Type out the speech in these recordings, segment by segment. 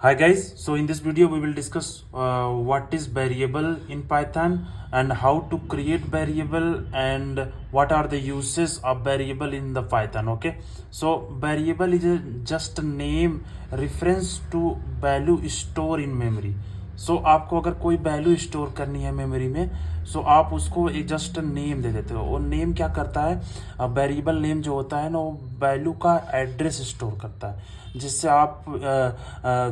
Hi guys, so in this video we will discuss what is variable in Python and how to create variable and what are the uses of variable in the Python. Okay, so variable is just a name reference to value store in memory. सो आपको अगर कोई value store करनी है memory में, सो आप उसको एक just name दे देते हो। और नेम क्या करता है, वेरिएबल नेम जो होता है ना, वो वैल्यू का एड्रेस स्टोर करता है, जिससे आप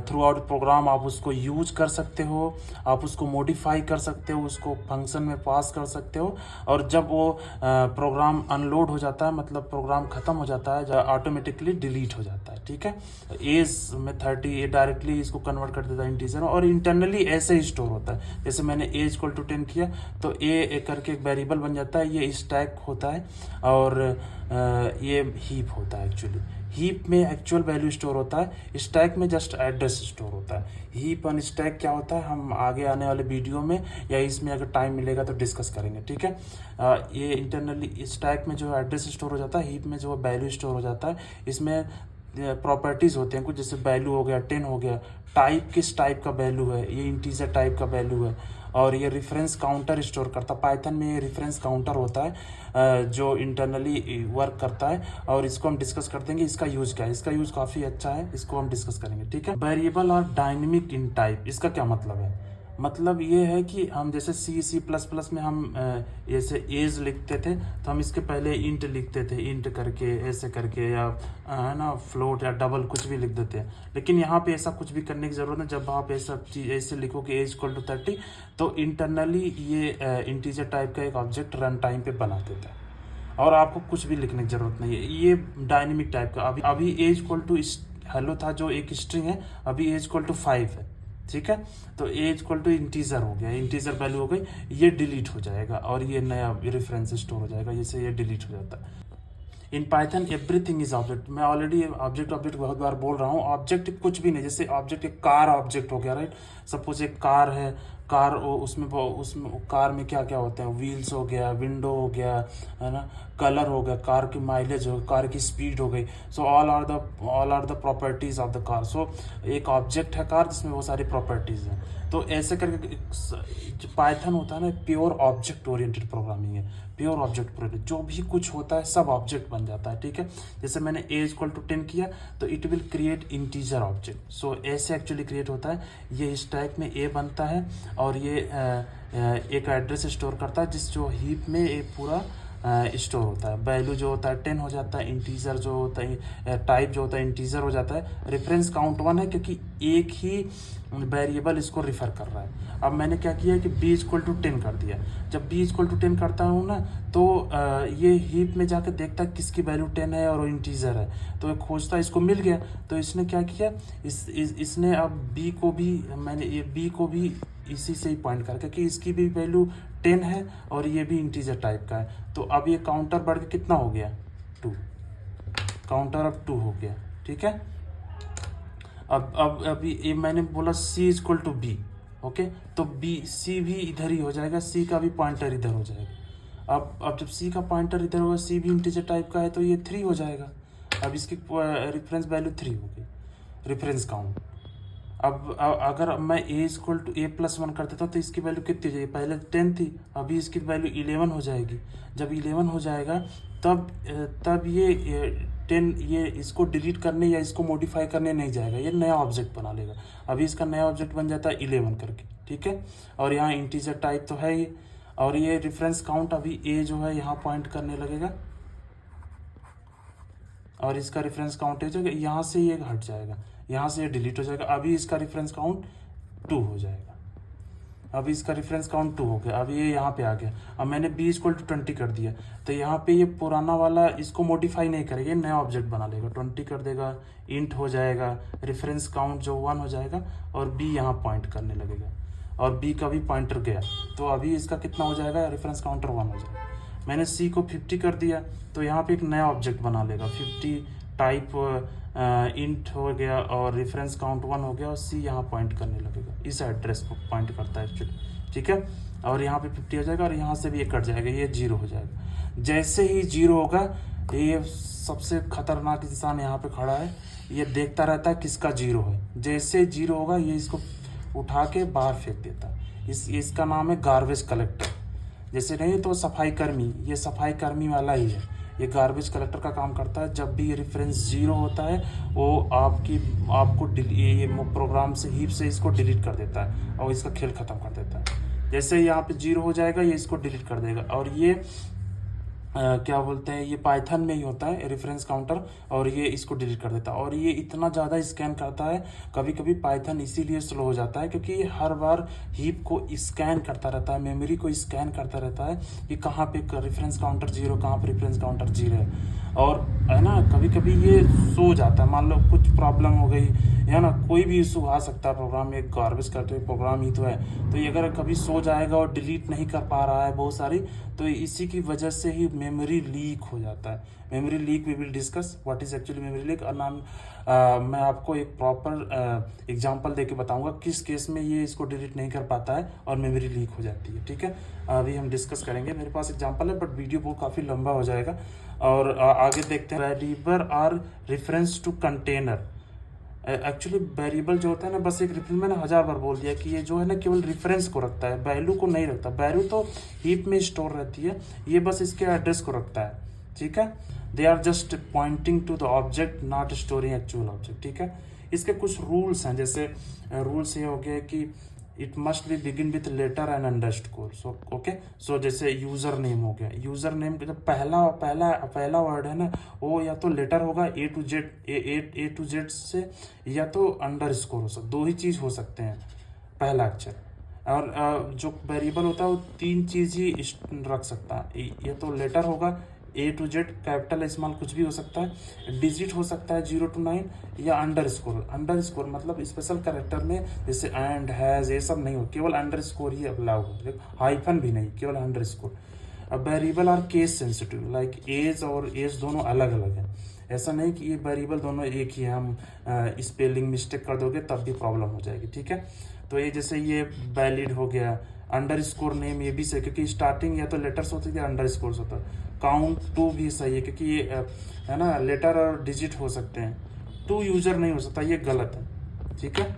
थ्रू आउट प्रोग्राम आप उसको यूज कर सकते हो, आप उसको मॉडिफाई कर सकते हो, उसको फंक्शन में पास कर सकते हो। और जब वो प्रोग्राम अनलोड हो जाता है, मतलब प्रोग्राम ख़त्म हो जाता है, ऑटोमेटिकली डिलीट हो जाता है। ठीक है, एज में 30 ये डायरेक्टली इसको कन्वर्ट कर देता है इंटीजर में, और इंटरनली ऐसे ही स्टोर होता है। जैसे मैंने एज इक्वल टू 10 किया तो ए करके एक वेरिएबल बन जाता है, ये स्टैक होता है और ये हीप होता है। एक्चुअली हीप में एक्चुअल वैल्यू स्टोर होता है, स्टैक में जस्ट एड्रेस स्टोर होता है। हीप और स्टैक क्या होता है हम आगे आने वाले वीडियो में या इसमें अगर टाइम मिलेगा तो डिस्कस करेंगे। ठीक है, ये इंटरनली स्टैक में जो एड्रेस स्टोर हो जाता है, हीप में जो वैल्यू स्टोर हो जाता है। इसमें प्रॉपर्टीज होते हैं कुछ, जैसे वैल्यू हो गया, 10 हो गया, टाइप किस टाइप का वैल्यू है, ये इंटीजर टाइप का वैल्यू है। और ये रेफरेंस काउंटर स्टोर करता है। पाइथन में ये रेफरेंस काउंटर होता है जो इंटरनली वर्क करता है, और इसको हम डिस्कस कर देंगे। इसका यूज क्या है, इसका यूज काफ़ी अच्छा है, इसको हम डिस्कस करेंगे। ठीक है, वेरिएबल और डायनेमिक इन टाइप, इसका क्या मतलब है? मतलब ये है कि हम जैसे C++ में हम जैसे एज लिखते थे तो हम इसके पहले इंट लिखते थे, इंट करके ऐसे करके, या है ना फ्लोट या डबल कुछ भी लिख देते हैं। लेकिन यहाँ पे ऐसा कुछ भी करने की ज़रूरत नहीं। जब आप ऐसा चीज़ ऐसे लिखो कि एज इक्वल टू 30 तो इंटरनली ये इंटीजर टाइप का एक ऑब्जेक्ट रन टाइम पे बना देता है, और आपको कुछ भी लिखने की ज़रूरत नहीं है। ये डायनेमिक टाइप का। अभी एज इक्वल टू हेलो था जो एक स्ट्रिंग है, अभी एज इक्वल टू 5 है। ठीक है, तो एज इक्वल टू इंटीजर हो गया, इंटीजर वैल्यू हो गई, ये डिलीट हो जाएगा और ये नया रेफरेंस स्टोर हो जाएगा, जैसे ये डिलीट हो जाता है। In Python everything is object. मैं ऑलरेडी ऑब्जेक्ट बहुत बार बोल रहा हूँ। ऑब्जेक्ट कुछ भी नहीं, जैसे ऑब्जेक्ट एक कार ऑब्जेक्ट हो गया, राइट। सपोज एक कार है, कार उसमें कार में क्या क्या होते हैं, व्हील्स हो गया, विंडो हो गया, है ना, कलर हो गया, कार की माइलेज हो, कार की स्पीड हो गई। So all are the properties of the car. सो एक ऑब्जेक्ट है कार जिसमें वो सारी प्रॉपर्टीज हैं। तो ऐसे करके जो पाइथन होता है ना, प्योर ऑब्जेक्ट ओरिएंटेड प्रोग्रामिंग है। प्योर ऑब्जेक्ट ओरिएंटेड, जो भी कुछ होता है सब ऑब्जेक्ट बन जाता है। ठीक है, जैसे मैंने एज इक्वल टू 10 किया तो it will create integer object. So ऐसे एक्चुअली क्रिएट होता है। ये स्टैक में ए बनता है और ये एक एड्रेस स्टोर करता है, जिस जो हीप में ये पूरा स्टोर होता है। वैल्यू जो होता है 10 हो जाता है, इंटीजर जो होता है, टाइप जो होता है इंटीजर हो जाता है। रेफरेंस काउंट 1 है क्योंकि एक ही वेरिएबल इसको रिफर कर रहा है। अब मैंने क्या किया कि b इक्वल टू 10 कर दिया। जब b इक्वल टू 10 करता हूँ ना, तो ये हीप में जाकर देखता है किसकी वैल्यू 10 है और इंटीजर है, तो ये खोजता है, इसको मिल गया। तो इसने क्या किया, इसने अब b को भी, मैंने ये b को भी इसी से ही पॉइंट करके कि इसकी भी वैल्यू 10 है और ये भी इंटीजर टाइप का है। तो अब ये काउंटर बढ़ के कितना हो गया, 2। काउंटर अब 2 हो गया। ठीक है, अब अभी ये मैंने बोला c equal to b. Okay, तो c भी इधर ही हो जाएगा, c का भी पॉइंटर इधर हो जाएगा। अब जब c का पॉइंटर इधर होगा, c भी इंटीजर टाइप का है, तो ये 3 हो जाएगा। अब इसकी रेफरेंस वैल्यू 3 हो गई, रेफरेंस काउंट। अब अगर मैं a इक्वल टू a+1 कर देता हूँ तो इसकी वैल्यू कितनी हो जाएगी, पहले 10 थी, अभी इसकी वैल्यू 11 हो जाएगी। जब 11 हो जाएगा तब ये 10 ये इसको डिलीट करने या इसको मॉडिफाई करने नहीं जाएगा, ये नया ऑब्जेक्ट बना लेगा। अभी इसका नया ऑब्जेक्ट बन जाता है 11 करके। ठीक है, और यहाँ इंटीजर टाइप तो है ये, और ये रेफरेंस काउंट अभी a जो है यहाँ पॉइंट करने लगेगा, और इसका रेफरेंस काउंट है जो यहाँ से ये हट जाएगा, यहाँ से ये डिलीट हो जाएगा। अभी इसका रेफरेंस काउंट 2 हो जाएगा। अभी इसका रेफरेंस काउंट 2 हो गया, अब ये यहाँ पे आ गया। अब मैंने b इक्वल टू 20 कर दिया, तो यहाँ पे ये पुराना वाला इसको मॉडिफाई नहीं करेगा, ये नया ऑब्जेक्ट बना लेगा, 20 कर देगा, इंट हो जाएगा, रेफरेंस काउंट जो 1 हो जाएगा, और b यहाँ पॉइंट करने लगेगा, और b का भी पॉइंटर गया। तो अभी इसका कितना हो जाएगा, रेफरेंस काउंटर 1 हो जाएगा। मैंने c को 50 कर दिया, तो यहाँ पे एक नया ऑब्जेक्ट बना लेगा, 50 टाइप इंट हो गया, और रेफरेंस काउंट 1 हो गया, और c यहाँ पॉइंट करने लगेगा, इस एड्रेस को पॉइंट करता है एक्चुअली। ठीक है, और यहाँ पे 50 हो जाएगा, और यहाँ से भी ये कट जाएगा, ये 0 हो जाएगा। जैसे ही 0 होगा ये सबसे खतरनाक इंसान यहाँ पे खड़ा है, ये देखता रहता है किसका जीरो है, जैसे जीरो होगा ये इसको उठा के बाहर फेंक देता है। इसका नाम है गार्बेज कलेक्टर। जैसे नहीं तो सफाई कर्मी, ये सफाई कर्मी वाला ही है, ये गार्बेज कलेक्टर का काम करता है। जब भी ये रेफरेंस जीरो होता है वो आपको ये प्रोग्राम से हीप से इसको डिलीट कर देता है और इसका खेल ख़त्म कर देता है। जैसे यहाँ पे जीरो हो जाएगा ये इसको डिलीट कर देगा। और ये क्या बोलते हैं, ये पाइथन में ही होता है रेफरेंस काउंटर, और ये इसको डिलीट कर देता है। और ये इतना ज़्यादा स्कैन करता है, कभी कभी पाइथन इसीलिए स्लो हो जाता है क्योंकि ये हर बार हीप को स्कैन करता रहता है, मेमोरी को स्कैन करता रहता है कि कहाँ पे रेफरेंस काउंटर जीरो, कहाँ पे रेफरेंस काउंटर जीरो है। और है ना, कभी कभी ये सो जाता है, मान लो कुछ प्रॉब्लम हो गई है ना, कोई भी इशू आ सकता है प्रोग्राम में, गार्बेज करते हुए प्रोग्राम ही तो है, तो ये अगर कभी सो जाएगा और डिलीट नहीं कर पा रहा है बहुत सारी, तो इसी की वजह से ही मेमोरी लीक हो जाता है। Memory leak we will discuss what is actually memory leak. और मैं आपको एक प्रॉपर एग्जांपल देके बताऊंगा किस केस में ये इसको डिलीट नहीं कर पाता है और मेमोरी लीक हो जाती है। ठीक है, अभी हम डिस्कस करेंगे, मेरे पास एग्जांपल है बट वीडियो बहुत काफ़ी लंबा हो जाएगा। और आगे देखते हैं। Variable are reference to container. Actually variable जो होता है ना, बस एक रेफरेंस, मैंने 1000 बार बोल दिया कि ये जो है ना केवल रेफरेंस को रखता है, वैल्यू को नहीं रखता। वैल्यू तो हीप में स्टोर रहती है, ये बस इसके एड्रेस को रखता है। ठीक है, they are just pointing to the object, not storing actual object. ठीक है, इसके कुछ रूल्स हैं, जैसे रूल्स ये हो गए कि it must be begin with letter and underscore. So okay, so जैसे यूजर नेम हो गया, यूजर नेम का जो पहला वर्ड है ना, वो या तो लेटर होगा ए टू जेड से, या तो अंडरस्कोर हो सकता, दो ही चीज हो सकते हैं, पहला अक्षर। और जो वेरिएबल होता है वो 3 चीज ही रख सकता है, या तो लेटर होगा ए टू जेड, कैपिटल स्मॉल कुछ भी हो सकता है, डिजिट हो सकता है 0 to 9, या अंडरस्कोर मतलब स्पेशल कैरेक्टर में जैसे एंड, हैज, ये सब नहीं हो, केवल अंडरस्कोर ही अलाउ हो, हाइफन भी नहीं, केवल अंडरस्कोर। अब variable are case sensitive, like age और एज दोनों अलग अलग है, ऐसा नहीं कि ये वेरिएबल दोनों एक ही है, हम स्पेलिंग मिस्टेक कर दोगे तब भी प्रॉब्लम हो जाएगी। ठीक है, तो ये जैसे ये वैलिड हो गया। अंडरस्कोर नेम ये भी सही, क्योंकि स्टार्टिंग या तो लेटर्स होते हैं या अंडरस्कोर होता है। काउंट टू भी सही है, क्योंकि ये है ना लेटर और डिजिट हो सकते हैं, टू यूजर नहीं हो सकता, ये गलत है। ठीक है,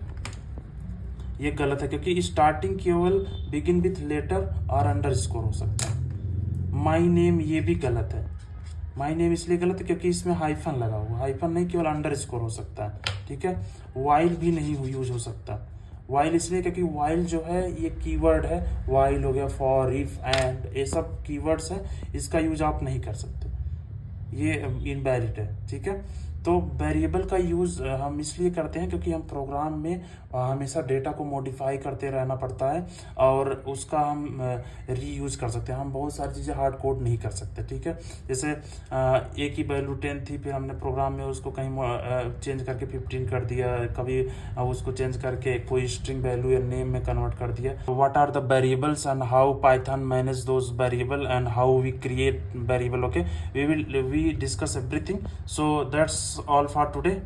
ये गलत है क्योंकि स्टार्टिंग केवल बिगिन विथ लेटर और अंडरस्कोर हो सकता है। माई नेम ये भी गलत है, माई नेम इसलिए गलत है क्योंकि इसमें हाइफन लगा हुआ, हाइफन नहीं, केवल अंडरस्कोर हो सकता है। ठीक है, वाइल भी नहीं यूज हो सकता, वाइल इसलिए क्योंकि वाइल जो है ये कीवर्ड है, वाइल हो गया, फॉर, इफ, एंड, ये सब कीवर्ड्स हैं, इसका यूज आप नहीं कर सकते, ये इनवैलिड है। ठीक है, तो वेरिएबल का यूज़ हम इसलिए करते हैं क्योंकि हम प्रोग्राम में हमेशा डेटा को मॉडिफाई करते रहना पड़ता है और उसका हम रीयूज कर सकते हैं, हम बहुत सारी चीज़ें हार्ड कोड नहीं कर सकते। ठीक है, जैसे ए की वैल्यू 10 थी, फिर हमने प्रोग्राम में उसको कहीं चेंज करके 15 कर दिया, कभी उसको चेंज करके कोई स्ट्रिंग वैल्यू या नेम में कन्वर्ट कर दिया। What are the variables and how Python manage those variable and how we create variable. Okay, we discuss everything, so that's all for today.